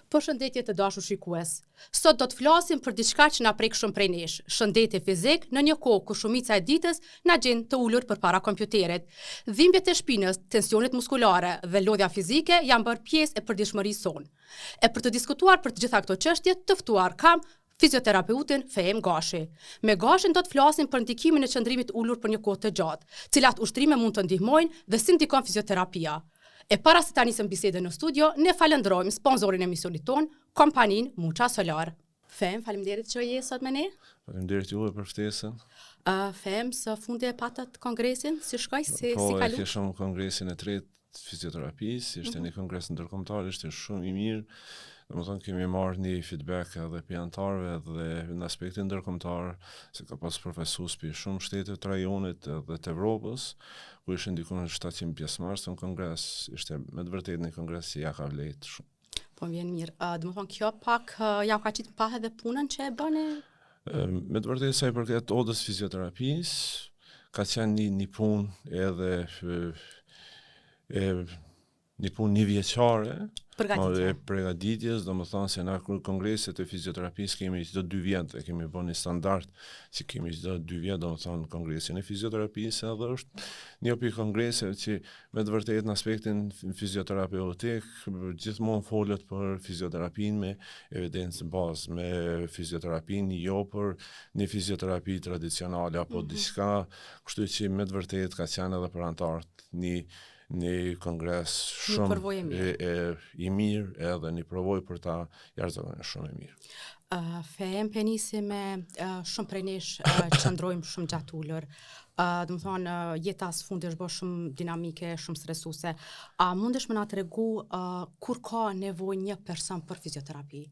Përshëndetje të dashur shikues. Sot do të flasim për diçka që na prek shumë prej nesh, shëndetje fizik në një kohë kur shumica e ditës na gjen të ulur përpara kompjuterit. Dhimbjet e shpinës, tensionet muskulare dhe lodhja fizike janë bërë pjesë e përditshmërisë sonë. E për të diskutuar për të gjitha këto çështje, të ftuar kam fizioterapeutin Fehem Gashi. Me Gashin do të flasim për ndikimin e qëndrimit ulur për një kohë të gjatë, cilat ushtrime mund të ndihmojnë dhe si ndikon fizioterapia. E para se ta nisëm bisedën në studio, ne falenderojmë sponsorin e emisionit ton, kompaninë Mucha Solar. Fem, faleminderit që je sot me ne. Faleminderit juve për ftesën. Fem, së fundi e patët kongresin, si shkoj, si kalu? Po, e kishëm kongresin e tretë të fizioterapisë, ishte një kongres ndërkombëtar, ishte shumë i mirë. Domethënë kemi marrë një feedback edhe për anëtarëve dhe në aspektin ndërkombëtar, se ka pas profesues për shumë shtete të rajonit dhe të Evropës, ku ishin diku në 700 pjesëmarrës në kongres, ishte me të vërtetë një kongres që ja ka vlejtë shumë. Po vjen mirë. Domethënë kjo pak ja ka qitë pa edhe punën që e bëni? Me të vërtetë sa i përket odës fizioterapisë, ka qenë një punë edhe një punë një vjeçare, përgatitjes, domethënë se na kur kongreset e fizioterapisë kemi çdo 2 vjet, e kemi bën një standard që kemi çdo 2 vjet, domethënë kongresin e fizioterapisë, edhe është një pikë kongrese që me të vërtetë në aspektin fizioterapeutik gjithmonë folet për fizioterapinë me evidencë bazë, me fizioterapinë jo për një fizioterapi tradicionale apo diçka, kështu që me të vërtetë ka qenë edhe për anëtarët një kongres shumë i mirë edhe një provoj për ta jashtëzakonisht shumë e mirë. Fehem penisi me shumë prej nesh qëndrojmë shumë gjatë ulur. Domethënë jeta së fundit është bërë shumë dinamike, shumë stresuese. A mundesh më na tregu kur ka nevojë një person për fizioterapi?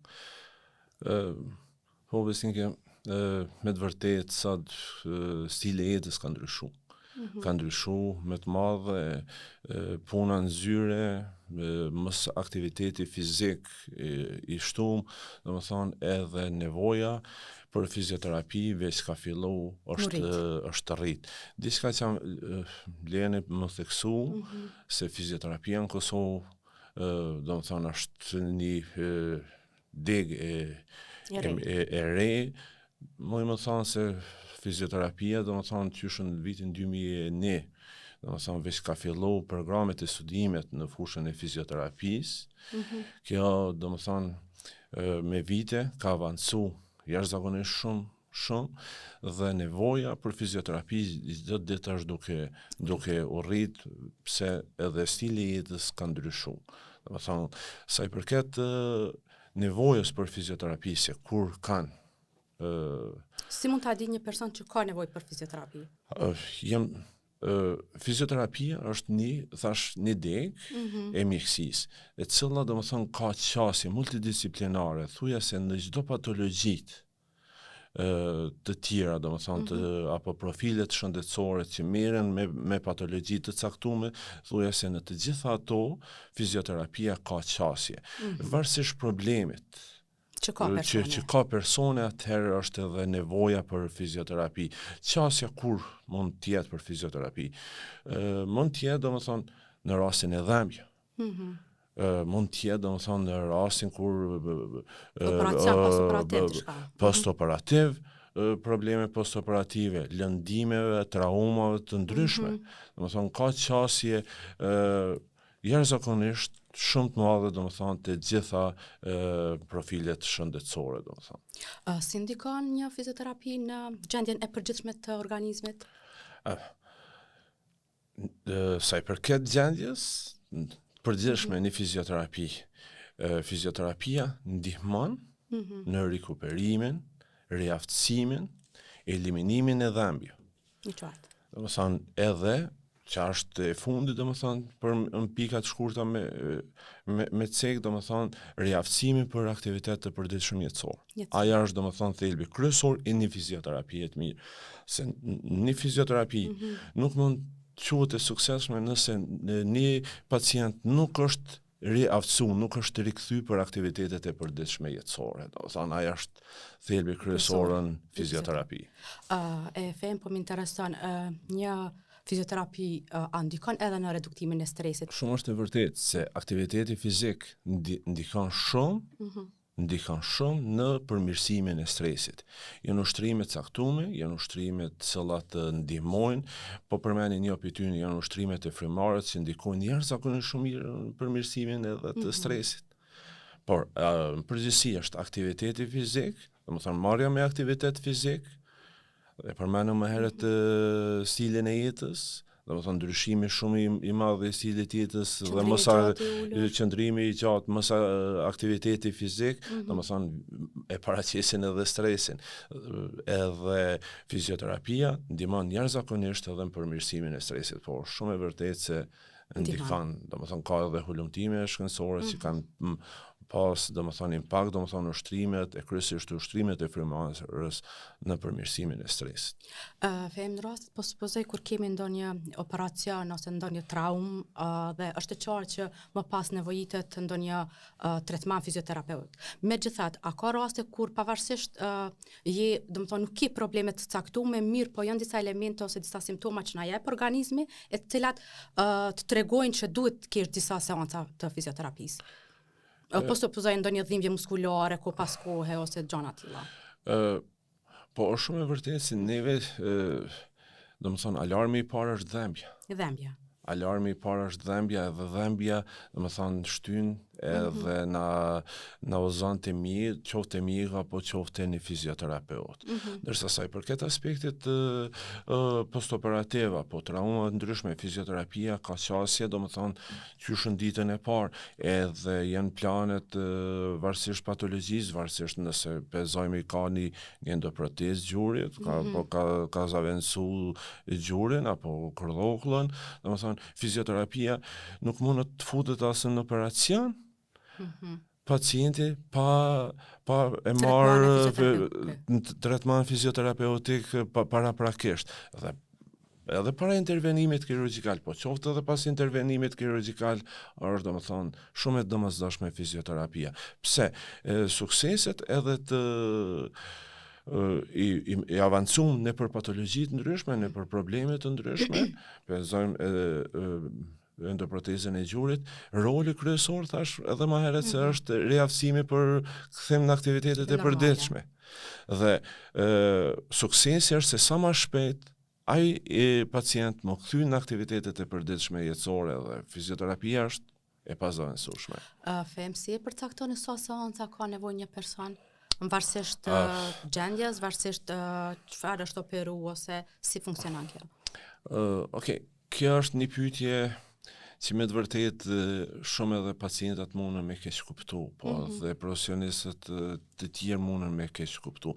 Po besim që me të vërtetë sot stili i jetës ka ndryshuar. Ka ndryshu me të madhe, puna në zyre, mos aktiviteti fizik i shtum, domethënë edhe nevoja për fizioterapi veç ka fillu është rrit. Diçka që lejeni më theksu se fizioterapia në Kosovë domethënë është një deg e re, më thonë se fizioterapia, domethënë qyshën në vitin 2001, domethënë veç ka fillu programet e studimet në fushën e fizioterapisë. Kjo domethënë me vite ka avancu jashtëzakonisht shumë dhe nevoja për fizioterapi çdo ditë është duke u rrit, pse edhe stili i jetës ka ndryshuar. Domethënë sa i përket nevojës për fizioterapi, se kur kanë si mund ta di një person që ka nevojë për fizioterapi? Fizioterapia është një deg e mjekësisë, e cila domethënë ka qasje multidisciplinare, thujase në çdo patologjitë të tjera, domethënë apo profilet shëndetësore që merren me patologji të caktuara, thujase në të gjitha ato fizioterapia ka qasje. Varësisht problemit që ka persone, atëherë është edhe nevoja për fizioterapi. Qasja kur mund të jetë për fizioterapi? Mund të jetë, domethënë, në rastin e dhëmbje. Mund të jetë, domethënë, në rastin kur postoperativ, probleme postoperative, lëndimeve, traumave të ndryshme. Domethënë, ka qasje jashtëzakonisht shumë të madhe, domethënë, të gjitha profilet shëndetësore, domethënë. Si ndikon një fizioterapi në gjendjen e përgjithshme të organizmit? Sa i përket gjendjes përgjithshme një fizioterapi, fizioterapia ndihmon në rikuperimin, riaftësimin, eliminimin e dhëmbjeve. Domethënë edhe që është e fundit, domethënë, për në pikat shkurta me cek, domethënë, riaftësimi për aktivitet të përditshëm jetësor. Aja është, domethënë, thelbi kryesor i një fizioterapie të mirë. Se një fizioterapi nuk mund të quhet e suksesshme nëse një pacient nuk është riaftësu, nuk është rikthy për aktivitetet e përditshme jetësore. Domethënë, aja është thelbi kryesor në fizioterapi. E Fem, po më intereson një fizioterapi a ndikon edhe në reduktimin e stresit? Shumë është e vërtet se aktiviteti fizik ndikon shumë në përmirësimin e stresit. Janë ushtrime caktume, janë ushtrime të cilat ndihmojnë, po përmeni një për tyne janë ushtrimet e frymarrjes që ndikojnë jashtëzakonisht shumë mirë në përmirësimin edhe të stresit. Por, në përgjithësi është aktiviteti fizik, domethënë marrja me aktivitet fizik, e përmenëm më herët stilin e jetës, domethënë ndryshimi shumë i madh i stilit të jetës dhe mos qëndrimi i gjatë, mos aktiviteti fizik, domethënë e paraqesin edhe stresin. Edhe fizioterapia ndihmon jashtëzakonisht edhe në përmirësimin e stresit, por shumë e vërtetë se ndikon, domethënë ka edhe hulumtime shkencore që kanë pas, domethënë impakt, domethënë ushtrimet, kryesisht ushtrimet e frymarrjes në përmirësimin e stresit. Në rastet, po supozoj kur kemi ndonjë operacion ose ndonjë traumë dhe është e qartë që më pas nevojitet ndonjë tretman fizioterapeut. Megjithatë, a ka raste kur pavarësisht domethënë nuk ke probleme të caktuara, mirë, po janë disa elemente ose disa simptoma që na jep organizmi, e të cilat të tregojnë që duhet të kesh disa seanca të fizioterapisë? Po supozoj ndonjë dhimbje muskulare ko pas kohe ose gjëra të tilla. Po është shumë e vërtetë se neve domethënë alarmi i parë është dhembja. Alarmi i parë është dhembja, edhe dhembja domethënë shtyn edhe na uzon të mirë, qoftë mirë apo qoftë një fizioterapeut. Ndërsa sa i përket aspektit postoperativ apo trauma të ndryshme, fizioterapia ka qasje, domethënë qysh në ditën e parë, edhe janë planet varësisht patologjisë, varësisht nëse pezojmë ka një endoprotezë gjurit, ka zavendësu gjurin apo kërllokullën, domethënë fizioterapia nuk mund të futet asë në operacion, pacienti pa e marrë tretman fizioterapeutik paraprakisht. Edhe para intervenimit kirurgjikal, po qoftë edhe pas intervenimit kirurgjikal, është domethënë shumë e domosdoshme fizioterapia. Pse? Sukseset edhe të i avancum në për patologjitë ndryshme, në për problemet të ndryshme, pezojmë endoprotezën e gjurit, roli kryesor thash edhe më herët se është riaftësimi për kthim në aktivitetet e përditshme. Dhe suksesi është se sa më shpejt ai pacient më kthy në aktivitetet e përditshme jetësore dhe fizioterapia është e pazavendësueshme. Si e përcakton sa seanca ka nevojë një person? Varësisht gjendjes, varësisht çfarë është operu ose si funksionon kjo? Okej, kjo është një pyetje që me të vërtet shumë edhe pacientat mundën me keq kuptu, po dhe profesionistët të tjerë mundën me keq kuptu.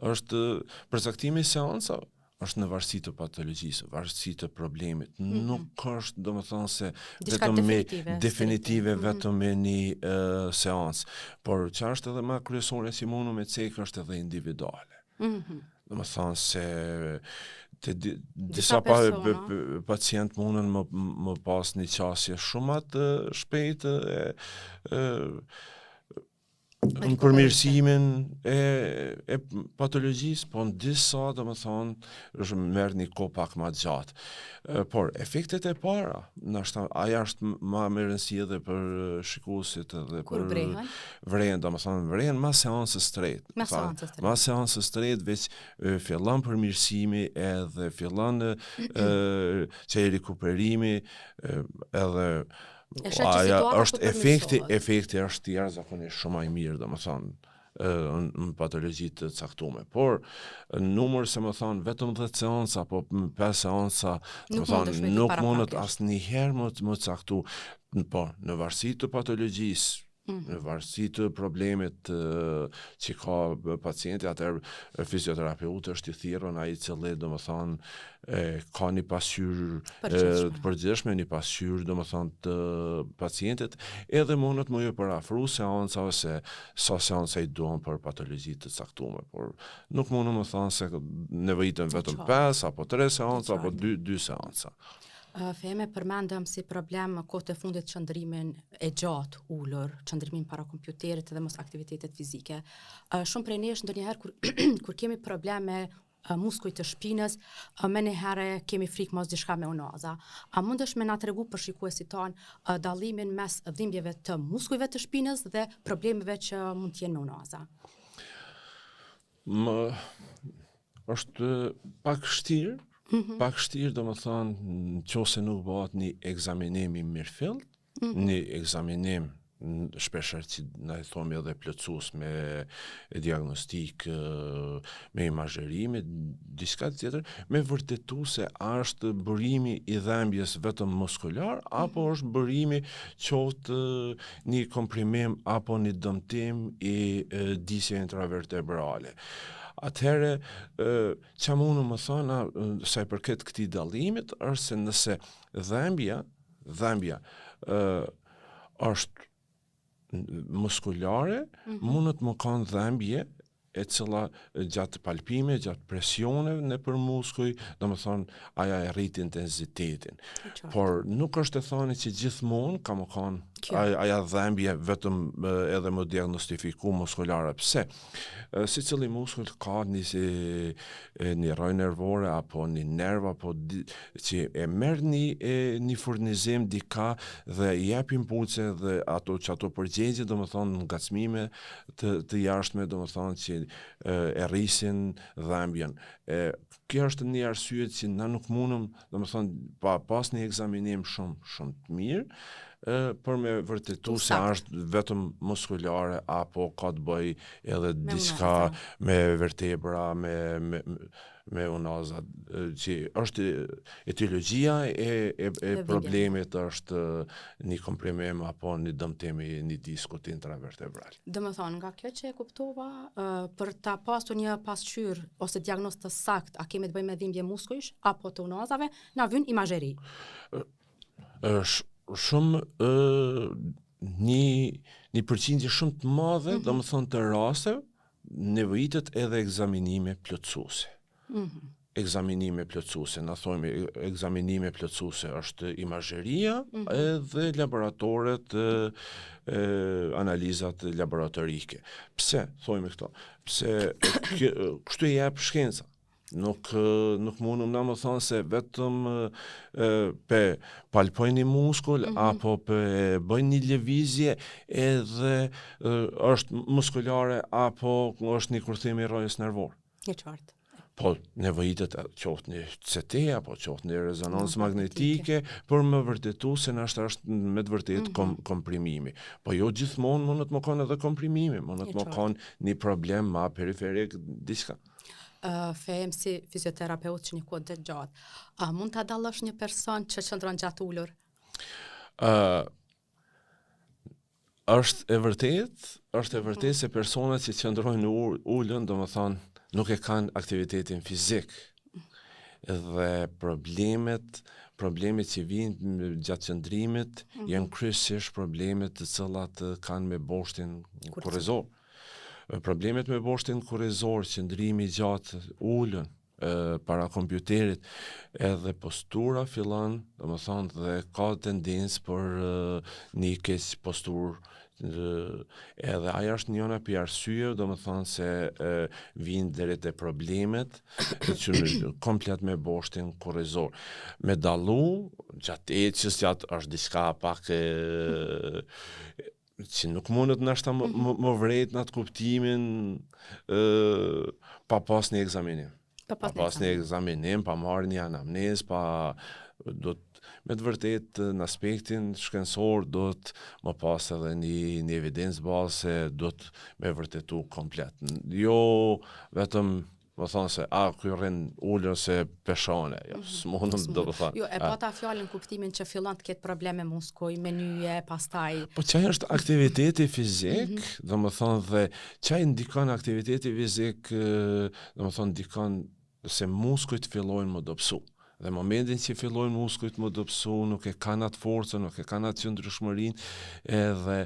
Është përcaktimi i seanca është në varësi të patologjisë, varësi të problemit. Nuk është, domethënë se vetëm definitive vetëm me një seancë, por që është edhe më kryesore si mundën me cekë është edhe individuale. Domethënë se disa pacient mundën më pas një qasje shumë të shpejtë në përmirësimin e patologjisë, po në disa domethënë është merr një kohë pak më gjatë. Por efektet e para, ndoshta ajo është më e rëndësishme edhe për shikuesit edhe për vrehen, domethënë vrehen mas seancës straight. Mas seancës straight veç fillon përmirësimi edhe fillon që rikuperimi edhe është efekti është jashtëzakonisht shumë më i mirë, domethënë në patologjitë të caktuara. Por numër se më thon vetëm 10 seanca apo 5 seanca, domethënë nuk mundet asnjëherë më caktu, po në varësi të patologjisë, në varësi të problemit që ka pacienti, atëherë fizioterapeuti është i thirrur ai i cili domethënë ka një pasqyrë të përgjithshme, një pasqyrë domethënë të pacientit, edhe mundet më ju parafru seanca ose sa seanca i duan për patologji të caktuara, por nuk mundem të them se nevojiten vetëm 5 apo 3 seanca apo 2 seanca. Feme përmendëm si problem kohët e fundit qëndrimin e gjatë ulur, qëndrimin para kompjuterit dhe mos aktivitetet fizike. Shumë prej nesh ndonjëherë kur kemi probleme muskuj të shpinës, me një herë kemi frikë mos diçka me unaza. A mundesh me na tregu për shikuesit tanë dallimin mes dhimbjeve të muskujve të shpinës dhe problemeve që mund të jenë me unaza? Është pak vështirë, pak vështirë, domethënë, nëse nuk bëhet një ekzaminim i mirëfillt, një ekzaminim shpeshherë që na i thomi edhe plotësues me diagnostik, me imazheri, me diçka tjetër, me vërtetu se a është bërimi i dhembjes vetëm muskular apo është bërimi qoftë një komprimim apo një dëmtim i disje intravertebrale. Atëherë, që mundu më thona sa i përket këtij dallimit është se nëse dhembja është muskulare, mundet më kanë dhembje e cila gjatë palpime, gjatë presioneve nëpër muskuj, domethënë aja e rrit intensitetin. Por nuk është e thënë që gjithmonë ka më kanë aja dhembje vetëm edhe më diagnostifiku muskulare. Pse? Si cili muskull ka një rrojë nervore apo një nerv apo që e merr një furnizim dika dhe jep impulse dhe ato përgjigje, domethënë ngacmime të jashtme, domethënë që e rrisin dhembjen. Kjo është një arsye që na nuk mundëm, domethënë pas një ekzaminim shumë të mirë, për me vërtetu se është vetëm muskulare apo ka të bëj edhe diçka me vertebra, me unaza, që është etiologjia e problemit është një komprimim apo një dëmtim i një diskut intravertebral. Domethënë, nga kjo që e kuptova, për ta pasur një pasqyrë ose diagnozë të saktë, a kemi të bëjmë me dhimbje muskujsh apo të unazave, na vjen imazheri. Shumë një përqindje shumë të madhe, domethënë të rasteve, nevojitet edhe ekzaminime plotësuese. Ekzaminime plotësuese, na thojmë ekzaminime plotësuese është imazheria edhe laboratoret, analizat laboratorike. Pse thojmë këto? Pse kështu e jep shkenca. Nuk mundum na më thonë se vetëm pe palpojnë një muskull apo pe bëjnë një lëvizje edhe është muskulare apo është një kurthim i rrojës nervor. E qartë. Po nevojitet qoftë një CT apo qoftë një rezonancë magnetike për më vërtetu se nashta është me të vërtet komprimimi. Po jo gjithmonë mund të më kanë edhe komprimimi, mund të më kanë një problem ma periferik diçka. Fejem si fizioterapeut që një kohë të gjatë. A mund ta dallosh një person që qëndron gjatë ulur? Është e vërtet se personat që qëndrojnë ulën, domethënë nuk e kanë aktivitetin fizik. Dhe problemet që vijnë gjatë qëndrimit janë kryesisht problemet të cilat kanë me boshtin kurrizor. Problemet me boshtin kurrizor, qëndrimi gjatë ulën para kompjuterit, edhe postura fillon, domethënë, dhe ka tendencë për një keq posturë, edhe aja është njëna për arsye, domethënë se vinë deri te problemet që komplet me boshtin kurrizor. Me dallu gjatë ecjes është diçka pak që nuk mundet nashta më vret në atë kuptimin pa pas një ekzaminim. Pa pas një ekzaminim, pa marrë një anamnezë, me të vërtet në aspektin shkencor do të më pas edhe një evidencë bazë se do të me vërtetu komplet. Jo vetëm më thonë se ky rrin ulën se peshone, jo, s'mundëm do të thonë. Jo, e pata fjalën kuptimin që fillon të ketë probleme muskuj, me nyje, pastaj. Po çaj është aktiviteti fizik, domethënë dhe çaj ndikon aktiviteti fizik, domethënë ndikon se muskujt fillojnë më dobësu. Dhe momentin që fillojnë muskujt më dobësu, nuk e kanë atë forcën, nuk e kanë atë qëndrueshmërinë, edhe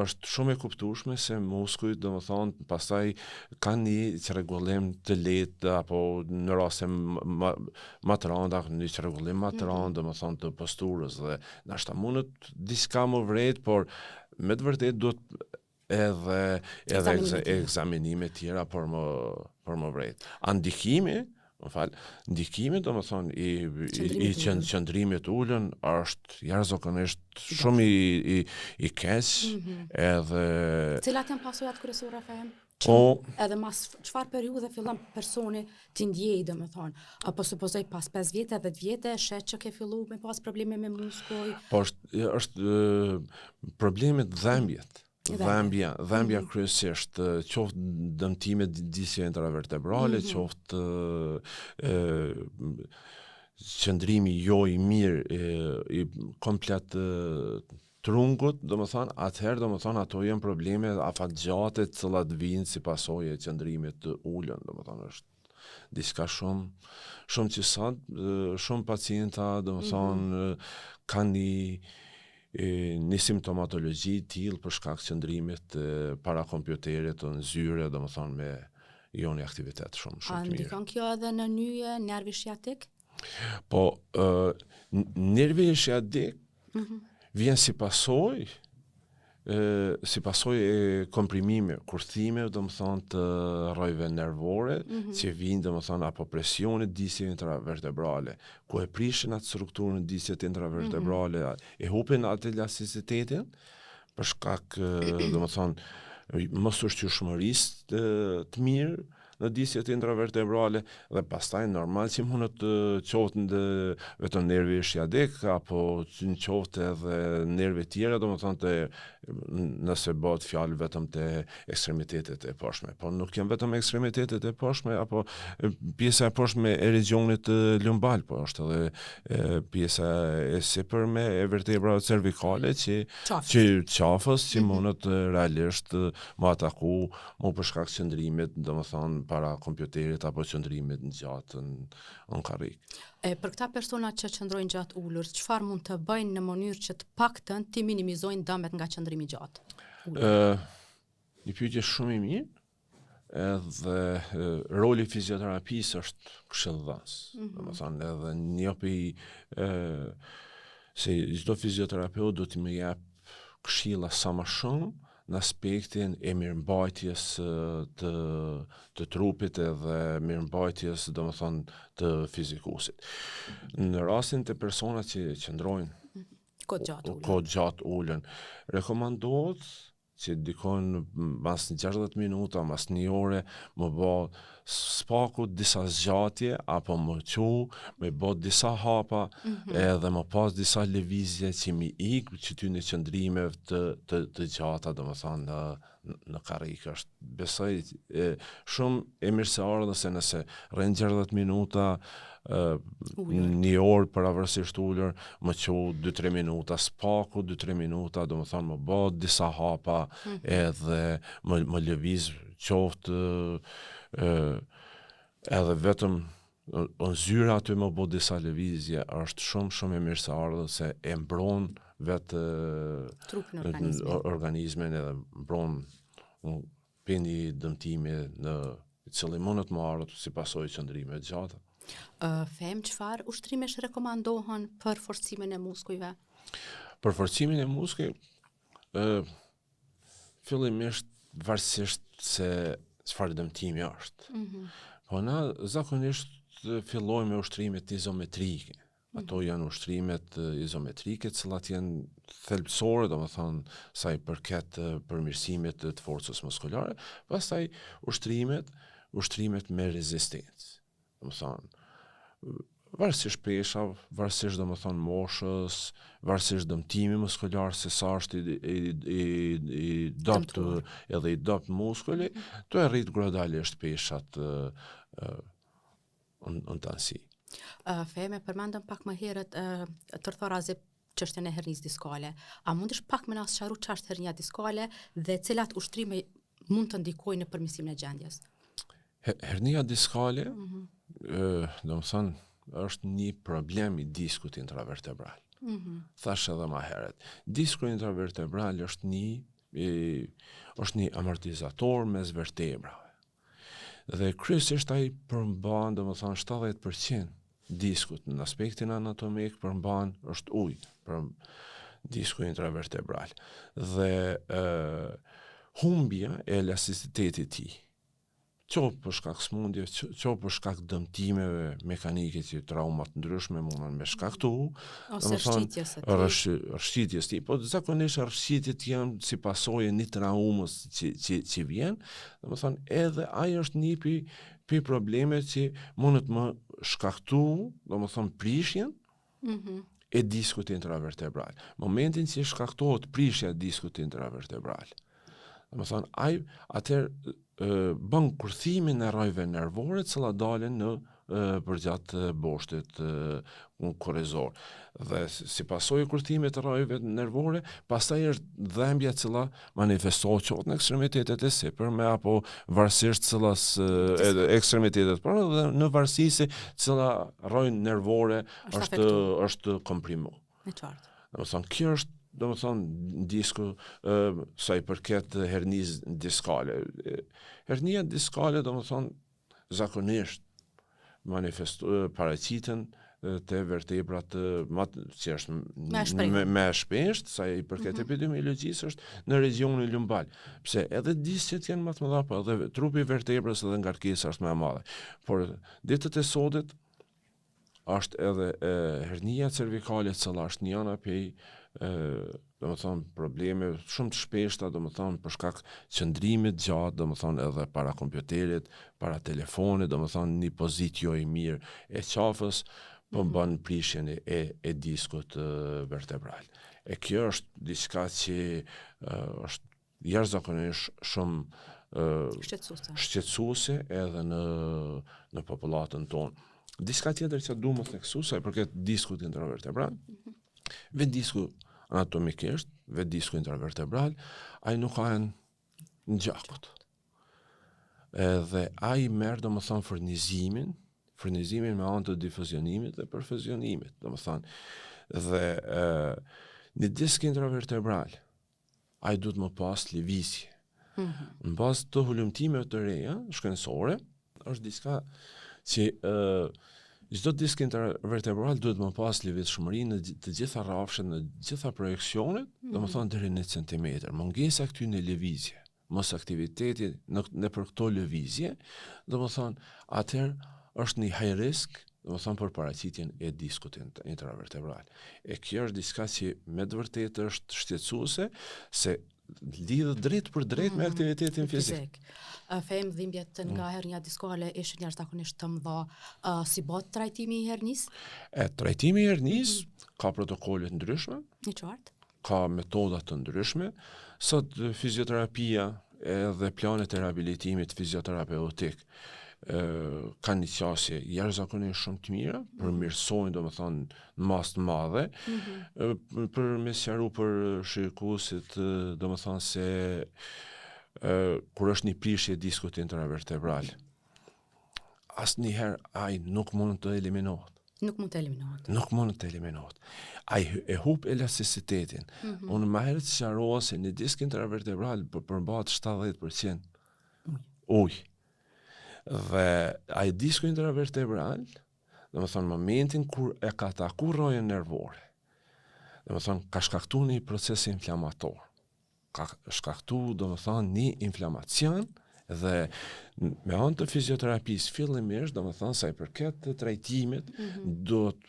është shumë e kuptueshme se muskujt, domethënë, pastaj kanë një çrregullim të lehtë apo në raste më të rënda, një çrregullim më të rëndë, domethënë, të posturës dhe nashta mundet diçka më vret, por me të vërtetë duhet edhe ekzaminime tjera për më vret. A ndikimi ndikimi domethënë i qëndrimit ulën është jashtëzakonisht shumë i keq, edhe Cilat janë pasojat kryesore fem? Po, Edhe mas çfarë periudhe fillon personi të ndjej, domethënë, apo supozoj pas 5 vjetë, 10 vjetë, shet që ke fillu me pas probleme me muskuj. po është problemet dhembjet. Dhembja kryesisht, qoftë dëmtime disjeve intravertebrale, qoftë qëndrimi jo i mirë i komplet trungut, atëherë ato janë probleme afatgjate të cilat vijnë si pasojë e qëndrimit të ulën, është diçka shumë që sot shumë pacienta kanë një simptomatologji tillë për shkak të qëndrimit para kompjuterit të zyre, me jo një aktivitet shumë të mirë. Ndikon kjo edhe në nyje, nervi sciatik? Po, nervi sciatik vjen si pasojë e komprimime, kurthime, të rrojve nervore, që vinë, apo presionit disjeve intravertebrale, ku e prishin atë strukturën e disjet intravertebrale, e hupin atë elasticitetin, për shkak, mos ushqyeshmërisë të mirë në disjet intravertebrale, dhe pastaj normal që mund të qoftë vetëm nervi sciatik, apo në qoftë edhe nerve tjera, nëse bëhet fjalë vetëm të ekstremitetet e poshtme. Po nuk janë vetëm ekstremitetet e poshtme, apo pjesa e poshtme e regionit lumbal, po është edhe pjesa e sipërme e vertebrave cervikale që qafës që mund realisht më ataku më për shkak qëndrimit, para kompjuterit apo qëndrimit në gjatë në karrik. Për këta persona që qëndrojnë gjatë ulur, çfarë mund të bëjnë në mënyrë që të paktën të minimizojnë dëmet nga qëndrimi gjatë? Një pyetje shumë i mirë, edhe roli i fizioterapisë është këshilldhës. Edhe njopi se çdo fizioterapeut do të më jap këshilla sa më shumë në aspektin e mirëmbajtjes të trupit edhe mirëmbajtjes, të fizikusit. Në rastin të personat që qëndrojnë kohë gjatë ulën, rekomandohet që dikon mas 60 minuta, mas një ore, më bë spaku disa zgjatje, apo më me bë disa hapa, edhe më pas disa lëvizje që mi ikë që ty në qëndrime të gjata, në karrikë. Besoj shumë e mirëseardhëse nëse rrin 60 minuta, një orë pavarësisht ulur, më 2-3 minuta spaku, 2-3 minuta, më bë disa hapa, edhe më lëviz qoftë edhe vetëm në zyra aty më bë disa lëvizje, është shumë e mirëseardhëse e mbron vetë organizmin edhe mbron për një dëmtimi në cili mund të marrët si pasojë qëndrime të gjata. Them çfarë ushtrimesh rekomandohen për forcimin e muskujve? Për forcimin e muskujve, fillimisht varësisht se çfarë dëmtimi është. Po na zakonisht fillojmë me ushtrimet izometrike. Ato janë ushtrimet izometrike, të cilat janë thelbësore, sa i përket përmirësimit të forcës muskulare, pastaj ushtrimet me rezistencë. Varësisht peshav, varësisht moshës, varësisht dëmtimi muskular, se sa është i dopt edhe i dopt muskuli, to e rrit gradualisht peshat në tansi. Feme, përmendëm pak më herët të rtharazi çështjen e hernisë diskale. A mundesh pak më na sqaruar çfarë është hernia diskale dhe cilat ushtrime mund të ndikojnë në përmirësimin e gjendjes? Hernia diskale, është një problem i diskut intravertebral. Thash edhe më herët. Disku intravertebral është një amortizator mes vertebrave. Dhe kryesisht ai përmban 70% diskut në aspektin anatomik, përmban është ujë për disku intravertebral. Dhe humbja e elasticitetit i tij qoftë për shkak smundje, qoftë për shkak dëmtimeve mekanike që traumat ndryshme mundën me shkaktu, ose rrshqitjes ti, po zakonisht rrshqitjet janë si pasojë një traumës që vjen, domethënë edhe ai është një pi probleme që mundet më shkaktu, domethënë prishjen e diskut intravertebral. Momentin që shkaktohet prishja e diskut intravertebral, domethënë ai atëherë bën kurthimin e rrojve nervore të cilat dalin në përgjatë boshtit korrizor. Dhe si pasojë e kurthimit të rrojve nervore, pastaj është dhembja e cila manifestohet qoftë në ekstremitetet e sipërme apo varësisht cillas ekstremitetet, por edhe në varësi se cila rrojë nervore është komprimuar. Në qartë. Domethënë kjo është disku sa i përket hernisë diskale. Hernia diskale zakonisht paraqiten te vertebrat që është me shpesht, sa i përket epidemiologjisë është në regionin lumbal. Pse edhe disqet janë më të mëdha, po edhe trupi i vertebrës edhe ngarkesa është më e madhe. Por ditët e sodit është edhe hernia cervikale, e cila është një anë prej probleme shumë të shpeshta, për shkak qëndrimit gjatë, edhe para kompjuterit, para telefonit, një pozitë jo i mirë e qafës, po bën prishjen e diskut vertebral. E kjo është diçka që është jashtëzakonisht shumë shqetësuese edhe në popullatën tonë. Diçka tjetër që du më theksu, sa i përket diskut intravertebral, vetë disku anatomikisht, vetë disku intravertebral, ai nuk ka në gjakut. Edhe ai merr domethënë furnizimin me anë të difuzionimit dhe perfuzionimit, domethënë. Dhe në disk intravertebral, ai duhet më pas lëvizje. Në bazë të hulumtimeve të reja shkencore, është diçka që çdo disk intervertebral duhet më pas lëvizshmëri në të gjitha rrafshet, në të gjitha projeksionet, domethënë deri në centimetër. Mungesa këty në lëvizje, mos aktiviteti në për këto lëvizje, domethënë atëherë është një high risk, domethënë për paraqitjen e diskut intravertebral. E kjo është diçka që me të vërtetë është shqetësuese se lidhet drejt për drejt me aktivitetin fizik. Fejmë dhimbjet nga hernia diskale ishin jashtëzakonisht të mëdha, si bëhet trajtimi i hernisë? Trajtimi i hernisë ka protokolle të ndryshme, Në qartë. Ka metoda të ndryshme, sot fizioterapia edhe planet e rehabilitimit fizioterapeutik kanë një qasje jashtëzakonisht shumë të mira, përmirësojnë domethënë në masë të madhe, për me sqaru për shikuesit domethënë se kur është një prishje e diskut intravertebral, asnjëherë ai nuk mund të eliminohet. Nuk mund të eliminohet. Ai e hub elasticitetin. Unë më herët sqarova se në disk intravertebral përmbahet 70% ujë. Dhe ai disku intravertebral, domethënë momentin kur e ka takuar rrojën nervore, domethënë ka shkaktuar një proces inflamator. Ka shkaktuar domethënë një inflamacion dhe me anë të fizioterapisë fillimisht, domethënë sa i përket të trajtimit, do të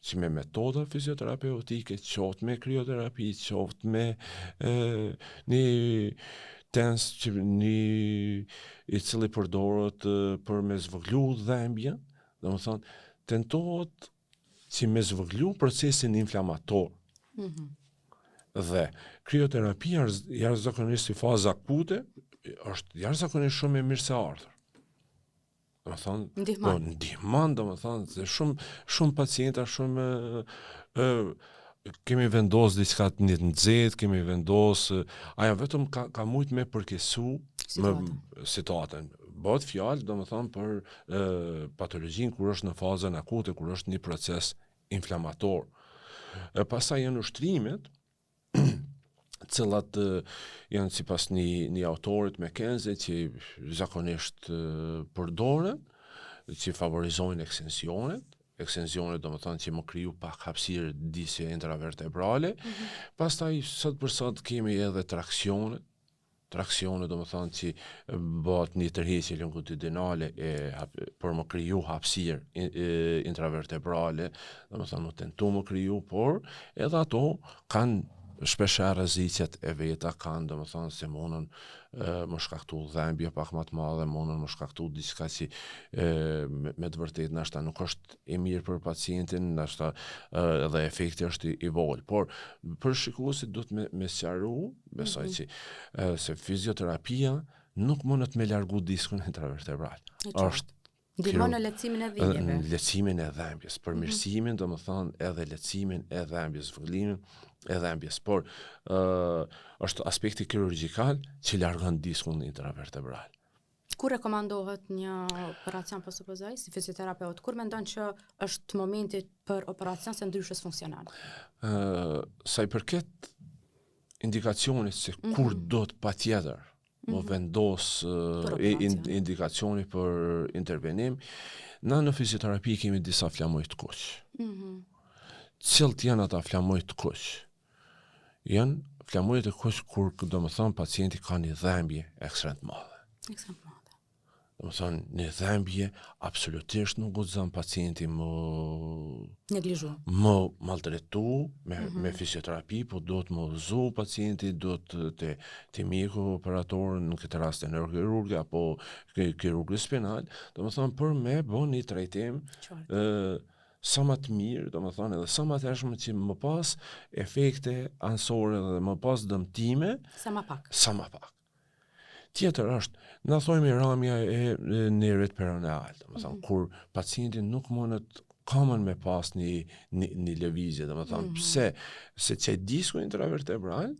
që me metoda fizioterapeutike, qoftë me krioterapi, qoftë me një tens që i cili përdoret për me zvoglu dhembje, domethënë tentohet që me zvoglu procesin inflamator. Dhe krioterapia jashtëzakonisht si fazë akute është jashtëzakonisht shumë e mirë se ardhur. Ndihmon, domethënë, se shumë pacienta, kemi vendos diçka të nxehtë, kemi vendos, ajo vetëm ka mujt me përkesu situatën. Bëhet fjalë, domethënë, për patologjinë kur është në fazën akute, kur është një proces inflamator. Pastaj janë ushtrimet, cilat janë sipas një autorit McKenzie që zakonisht përdoren, që favorizojnë ekstensionet domethënë që më kriju pak hapësirë disje intravertebrale. Pastaj sot për sot kemi edhe traksionet, traksione, do më thonë që bëhet një tërheqje longitudinale për më kriju hapësirë intravertebrale, do më thonë më tentu më kriju, por edhe ato kanë shpesher rrezikët e veta kanë, do më thonë se mundën më shkaktu dhembje pak më të madhe, mundën më shkaktu diçka që me të vërtetë nashta nuk është e mirë për pacientin, nashta edhe efekti është i vogël. Por për shikuesit duhet me sqaru, besoj që se fizioterapia nuk mundet me largu diskun intravertebral. Është ndihmon në lehtësimin e dhimbjeve. Në lehtësimin e dhembjes, përmirësimin, do më thonë edhe lehtësimin e dhembjes, zhvillimin e dhembjes, por është aspekti kirurgjikal që largon diskun intravertebral. Kur rekomandohet një operacion po supozoj, si fizioterapeut, kur mendon që është momenti për operacion se ndryshës funksional? Sa i përket indikacionit se kur do të patjetër më vendos indikacioni për intervenim, na në fizioterapi kemi disa flamoj të kuq. Cilët janë ata flamoj të kuq? Janë flamoj të kuq kur, do më thonë, pacienti ka një dhembje ekstremt madhe. Do më thonë, një dhembje absolutisht nuk guxon pacienti më maltretu me fizioterapi, po do të më udhëzu pacienti, do të mjeku operator në këtë rast e neurokirurgi apo kirurgi spinal, do më thonë për me bo një trajtim sa më të mirë, do më thonë edhe sa më të hershëm që më pas efekte ansore dhe më pas dëmtime, sa më pak. Tjetër është, na thojmë ramja e nervit peroneal, do të thonë kur pacienti nuk mundet kamën me pas një lëvizje, do të thonë pse? Se që disku intravertebral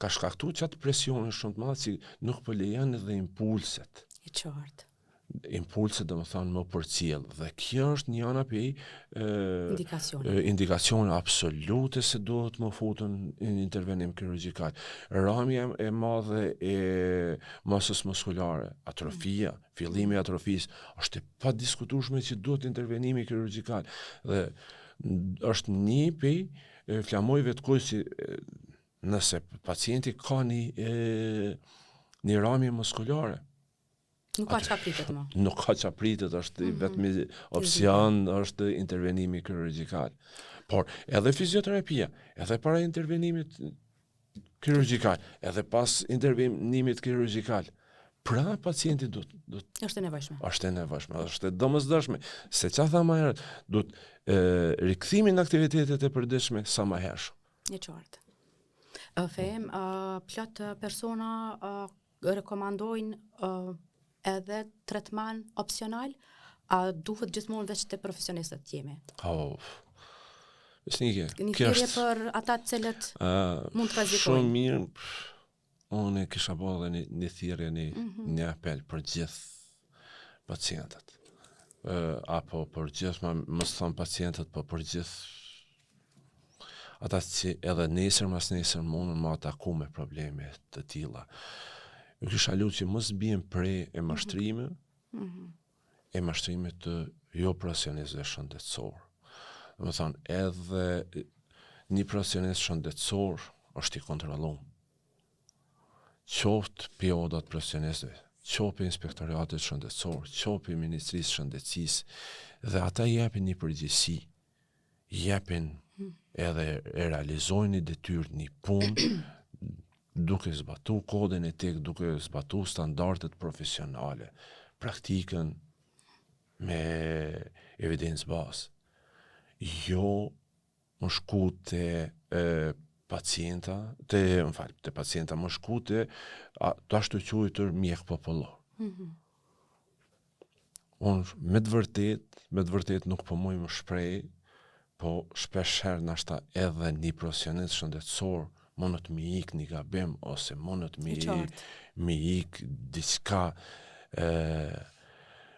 ka shkaktu qatë presionin shumë të madh që nuk po lejon edhe impulset. I qartë. Impulset, do të thonë, më përcjell. Dhe kjo është një ana prej indikacione absolute se duhet më futën në intervenim kirurgjikal. Ramja e madhe e masës muskulare, atrofia, fillimi i atrofisë, është e padiskutueshme që duhet intervenimi kirurgjikal. Dhe është një prej flamojve të kuq që nëse pacienti ka një ramje muskulare, nuk ka çka pritet më. Nuk ka çka pritet, është vetëm opsion, është intervenimi kirurgjikal. Por edhe fizioterapia, edhe para intervenimit kirurgjikal, edhe pas intervenimit kirurgjikal, pra pacienti është e nevojshme. Është e nevojshme, është e domosdoshme, se çfarë tha më herët, duhet rikthimin në aktivitetet e përditshme sa më hershëm. E qartë. Them, plot persona rekomandojnë edhe tretman opsional, a duhet gjithmonë veç të profesionistët të jemi? Besnike, një thirrje për ata të cilët mund të rrezikojnë. Shumë mirë, unë kisha bërë edhe një thirrje, një apel për gjithë pacientët. Apo për gjithë, mos thon pacientët, po për gjithë ata që edhe nesër mas nesër mundën më ataku me probleme të tilla. Ju kisha lutur që mos bien pre e mashtrime, e mashtrime të jo profesionistëve shëndetësor. Do të thonë, edhe një profesionist shëndetësor është i kontrolluar. Qoftë pjodat profesionistëve, qoftë inspektoratit shëndetësor, qoftë Ministrisë Shëndetësisë, dhe ata japin një përgjegjësi, japin edhe e realizojnë një detyrë, një punë, duke zbatu kodin etik, duke zbatu standardet profesionale, praktikën me evidencë bazë. Jo më shku te pacienta, te pacienta më shku te ashtu quajtur mjek popullor. Unë me të vërtet nuk po muj më shprej, po shpesh herë nashta edhe një profesionist shëndetësor mundet mi ik një gabim, ose mundet mi ik diçka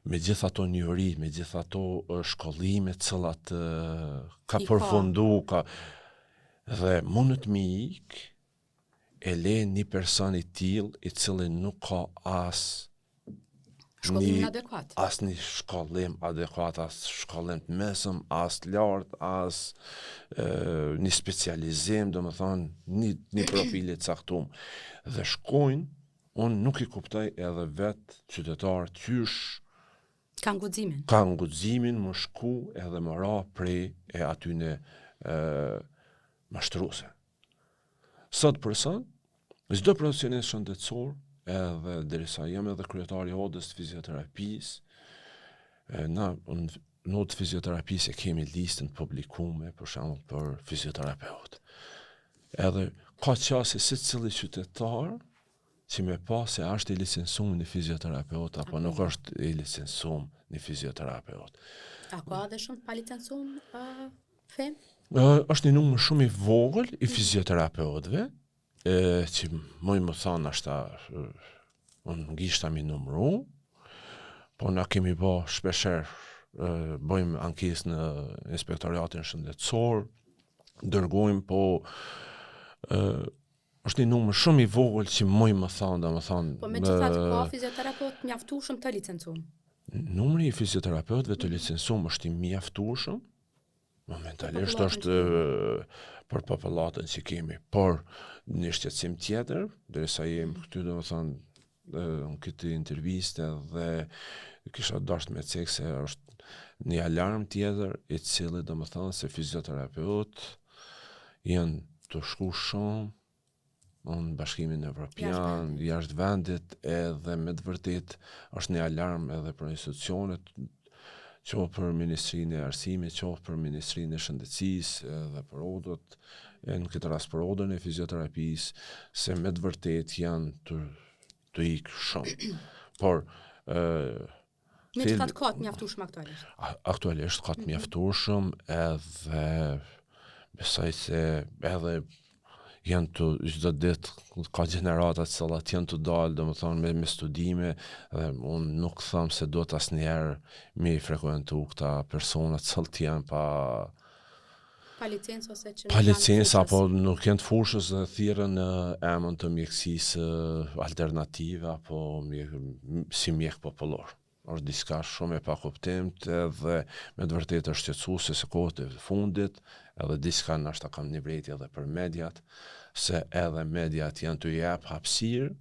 me gjithë ato njëri, me gjithë ato shkollime cilat ka përfundu, dhe mundet mi ik e le një person i tillë i cili nuk ka shkollim adekuat. As një shkollim adekuat, as shkollim të mesëm, as të lartë, as një specializim, do më thonë, një profili të caktuar. Dhe shkojnë unë nuk I kuptoj edhe vetë qytetar qysh Ka nguximin. Ka nguximin më shku edhe më ra prej e atyne mashtruese. Sot për sot, çdo profesionist shëndetësor, edhe derisa jam edhe kryetari I odës të fizioterapisë, na në odë fizioterapisë kemi listën publikume, për shembull për fizioterapeut. Edhe ka qasje se cili qytetar që me pa se është I licencuar një fizioterapeut apo nuk është I licencuar një fizioterapeut. A ka edhe shumë pa licencuar fem? Është një numër shumë I vogël I fizioterapeutëve, që më thonë ashta unë ngishta mi numru, po na kemi bë shpesher bëjmë ankesë në inspektoriatin shëndetësor, dërgojmë, po është një numër shumë I vogël që më thonë, Po me që thatë ka fizioterapeut mjaftueshëm të licencuar. Numri I fizioterapeutëve të licencuar është I mjaftueshëm, momentalisht është për popullatën që kemi, por një shqetësim tjetër, derisa jemi këty domethënë në këtë intervistë dhe kisha dashur me cek se është një alarm tjetër I cili domethënë se fizioterapeut janë të shku shumë në Bashkimin Evropian, jashtë vendit, edhe me të vërtet është një alarm edhe për institucionet, qoftë për Ministrinë e Arsimit, qoftë për Ministrinë e Shëndetësisë, edhe për odët, në këtë rast për odën e fizioterapisë, se me të vërtet janë të ikë shumë. Por me që thatë ka të mjaftueshëm aktualisht? Aktualisht ka të mjaftueshëm, edhe besoj se edhe janë të çdo ditë ka gjenerata të cilat janë të dalë, domethënë me studime, dhe unë nuk them se do të asnjëherë me frekuentu këta persona të cilët janë pa licencë ose që pa licencë apo nuk janë të fushës dhe thirrën në emën të mjekësisë alternative apo si mjek popullor. Është diçka shumë e pakuptimit edhe me të vërtetë është shqetësuese se kohët e fundit, edhe diçka ndoshta kam një vërejtje edhe për mediat, se edhe mediat janë të jap hapësirë,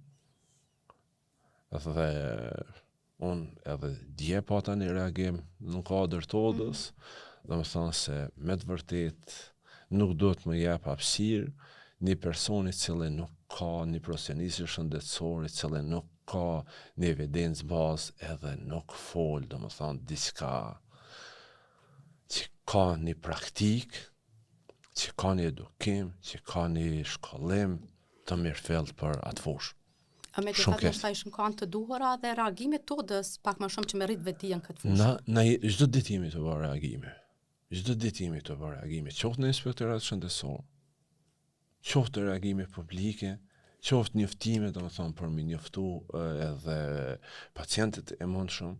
dhe unë edhe dje pata një reagim në kuadër të odës, domethënë se me të vërtetë nuk do të më jap hapësirë një person I cili nuk ka një profesionist shëndetësor, I cili nuk ka një evidencë bazë edhe nuk fol, domethënë diçka që ka një praktikë, që ka një edukim, që ka një shkollim të mirëfillt për atë fushë. A me të thatë nështë ishën kanë të duhura dhe reagimet të odës pak më shumë që me rritë vetijën këtë fushë? Na çdo ditë jemi të bërë reagime. Çdo ditë jemi të bërë reagime, qoftë në inspektorat shëndetësor, qoftë reagime publike, qoftë njoftime, domethënë për me njoftu edhe pacientët e mundshëm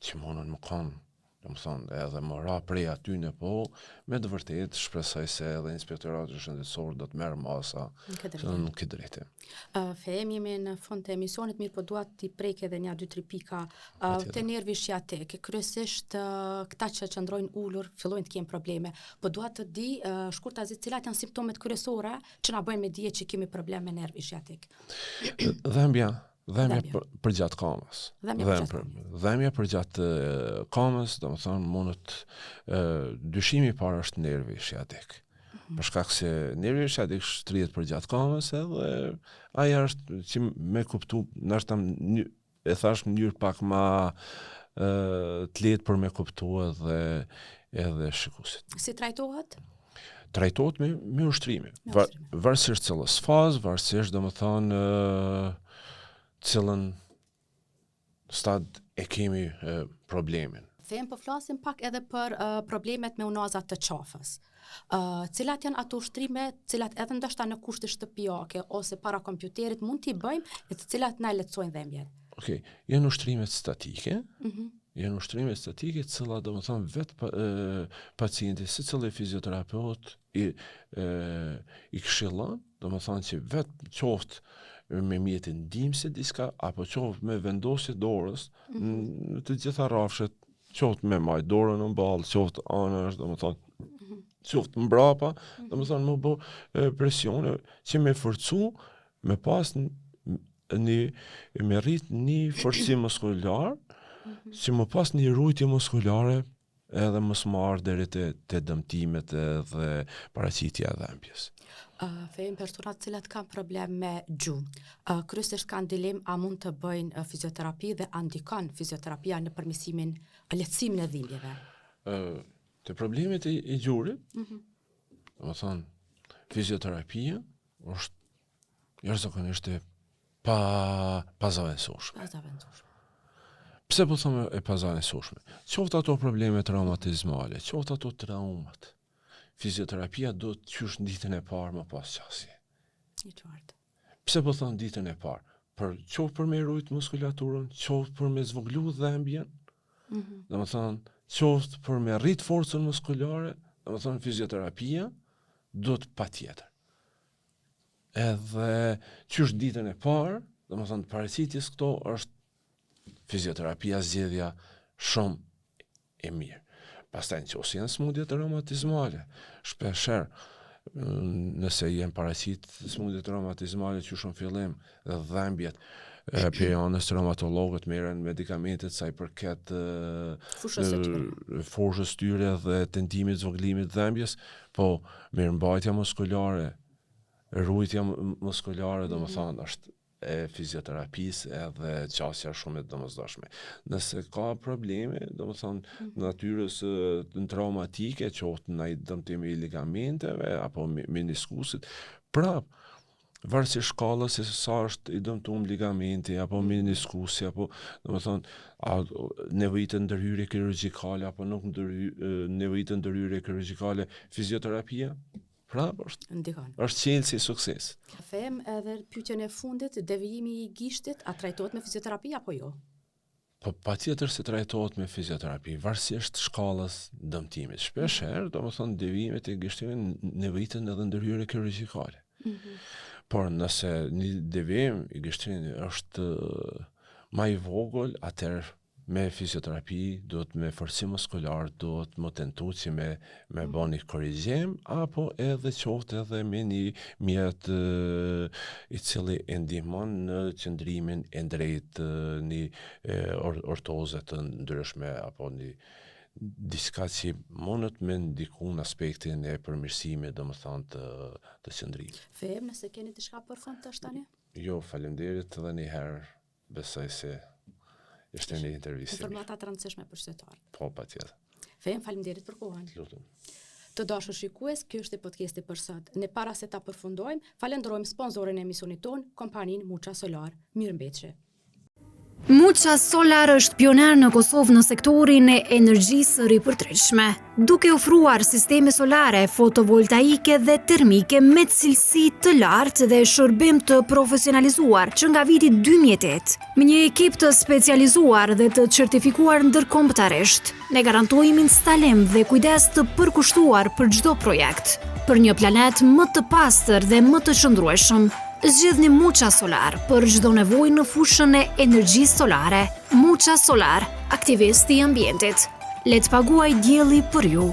që mundën më kanë, domethënë edhe më ra prej aty në po, me të vërtetë shpresoj se edhe inspektorati shëndetësor do të merr masa në këtë drejtim. Fejem jemi në fund të emisionit, mirë po dua t'i prek edhe një 2-3 pika të nervi sciatik. Kryesisht këta që qëndrojnë ulur fillojnë të kenë probleme, po dua të di shkurtazi cilat janë simptomet kryesore që na bëjnë me dije që kemi probleme me nervi sciatik. Dhëmbja për gjatë kamës. Dhëmbja për gjatë kamës, domethënë mundet dyshimi I parë është nervi sciatik. Për shkak se nervi sciatik shtrihet për gjatë kamës edhe ai është që me kuptu, ndoshta e thash në mënyrë pak më të lehtë për me kuptu edhe shikuesit. Si trajtohet? Trajtohet me ushtrime. Varësisht cillës fazë, varësisht domethënë cilën stad e kemi problemin. Them po flasim pak edhe për problemet me unazat të qafës. Cilat janë ato ushtrime, cilat edhe ndoshta në kushte shtëpiake ose para kompjuterit mund t'i bëjmë, e të cilat na lehtësojnë dhembjet. Okej, janë ushtrimet statike. Janë ushtrime statike, të cilat domethënë vetë pacienti, secili fizioterapeut I këshillon, domethënë që vetë qoftë me mjetin ndihmëse diçka apo qoftë me vendosje dorës në të gjitha rrafshet, qoftë me majt dorën në ballë, qoftë anash, domethënë qoftë mbrapa, domethënë më bë presione që me forcu me pas me rrit një forcim muskular, si më pas një rujtje muskulare edhe më smarë deri te dëmtimet edhe paraqitja e dhëmbjes. Fejmë personat cilat kanë problem me gjuhë. Kryesisht kanë dilemë a mund të bëjnë fizioterapi dhe a ndikon fizioterapia në përmirësimin, lehtësimin e dhimbjeve. Te problemet e gjurit, domethënë fizioterapia është jashtëzakonisht e pazavendësueshme. Pse po them e pazavendësueshme? Qoftë ato probleme traumatizmale, qoftë ato traumat. Fizioterapia do të qysh ditën e parë më pas qasje. I qartë. Pse po them ditën e parë? Qoftë për me rujt muskulaturën, qoftë për me zvoglu dhembjen, domethënë qoftë për me rrit forcën muskulare, domethënë fizioterapia do të patjetër. Edhe qysh ditën e parë, domethënë paraqitjes këto është fizioterapia zgjedhja shumë e mirë. Pastaj nëse janë smundjet reumatizmale, shpeshherë nëse janë paraqit smundjet reumatizmale që shumë fillim dhe dhembjet, perionës reumatologët merren medikamentet sa i përket fushës tyre dhe tentimit zvogëlimit dhembjes, po mirëmbajtja muskulare, rujtja muskulare, domethënë është e fizioterapisë edhe qasja shumë e domosdoshme. Nëse ka probleme, domethënë natyrës traumatike, qoftë ndaj dëmtimi i ligamenteve apo meniskusit, varësisht shkallës se sa është i dëmtuar ligamenti apo meniskusi apo domethënë nevojitë ndërhyrje kirurgjikale apo nuk nevojitë ndërhyrje kirurgjikale, fizioterapia është qelësi i sukses. Them edhe pyetjen e fundit, devijimi i gishtit, a trajtohet me fizioterapi apo jo? Po patjetër se trajtohet me fizioterapi, varësisht shkallës dëmtimit. Shpeshherë, domethënë devijimet e gishtit nevojiten edhe ndërhyrje kirurgjikale. Por nëse një devijim i gishtit është më i vogël, atëherë me fizioterapi duhet me forcim muskular, duhet më tentu që me bën një korrigjim apo edhe qoftë edhe me një mjet i cili e ndihmon në qëndrimin e drejtë, një ortoze të ndryshme apo një diçka që mundet me ndiku në aspektin e përmirësimit, domethënë të qëndrimit. Them nëse keni diçka për fund tash tani? Jo, faleminderit edhe një herë, besoj se ishte një intervistë. Informata të rëndësishme për qytetarët. Po, patjetër. Fejm, faleminderit për kohën. Lutem. Të dashur shikues, ky është podcasti për sot. Ne para se ta përfundojmë, falenderojmë sponsorin e emisionit ton, kompaninë Mucha Solar. Mirëmbëjtje. Mucha Solar është pioner në Kosovë në sektorin e energjisë ripërtritshme, duke ofruar sisteme solare, fotovoltaike dhe termike me cilësi të lartë dhe shërbim të profesionalizuar që nga viti 2008. Me një ekip të specializuar dhe të certifikuar ndërkombëtarisht, ne garantojmë instalim dhe kujdes të përkushtuar për çdo projekt, për një planet më të pastër dhe më të qëndrueshëm. Zgjidhni Mucha Solar për çdo nevojë në fushën e energjisë solare. Mucha Solar, aktivisti i ambientit. Le të paguaj dielli për ju.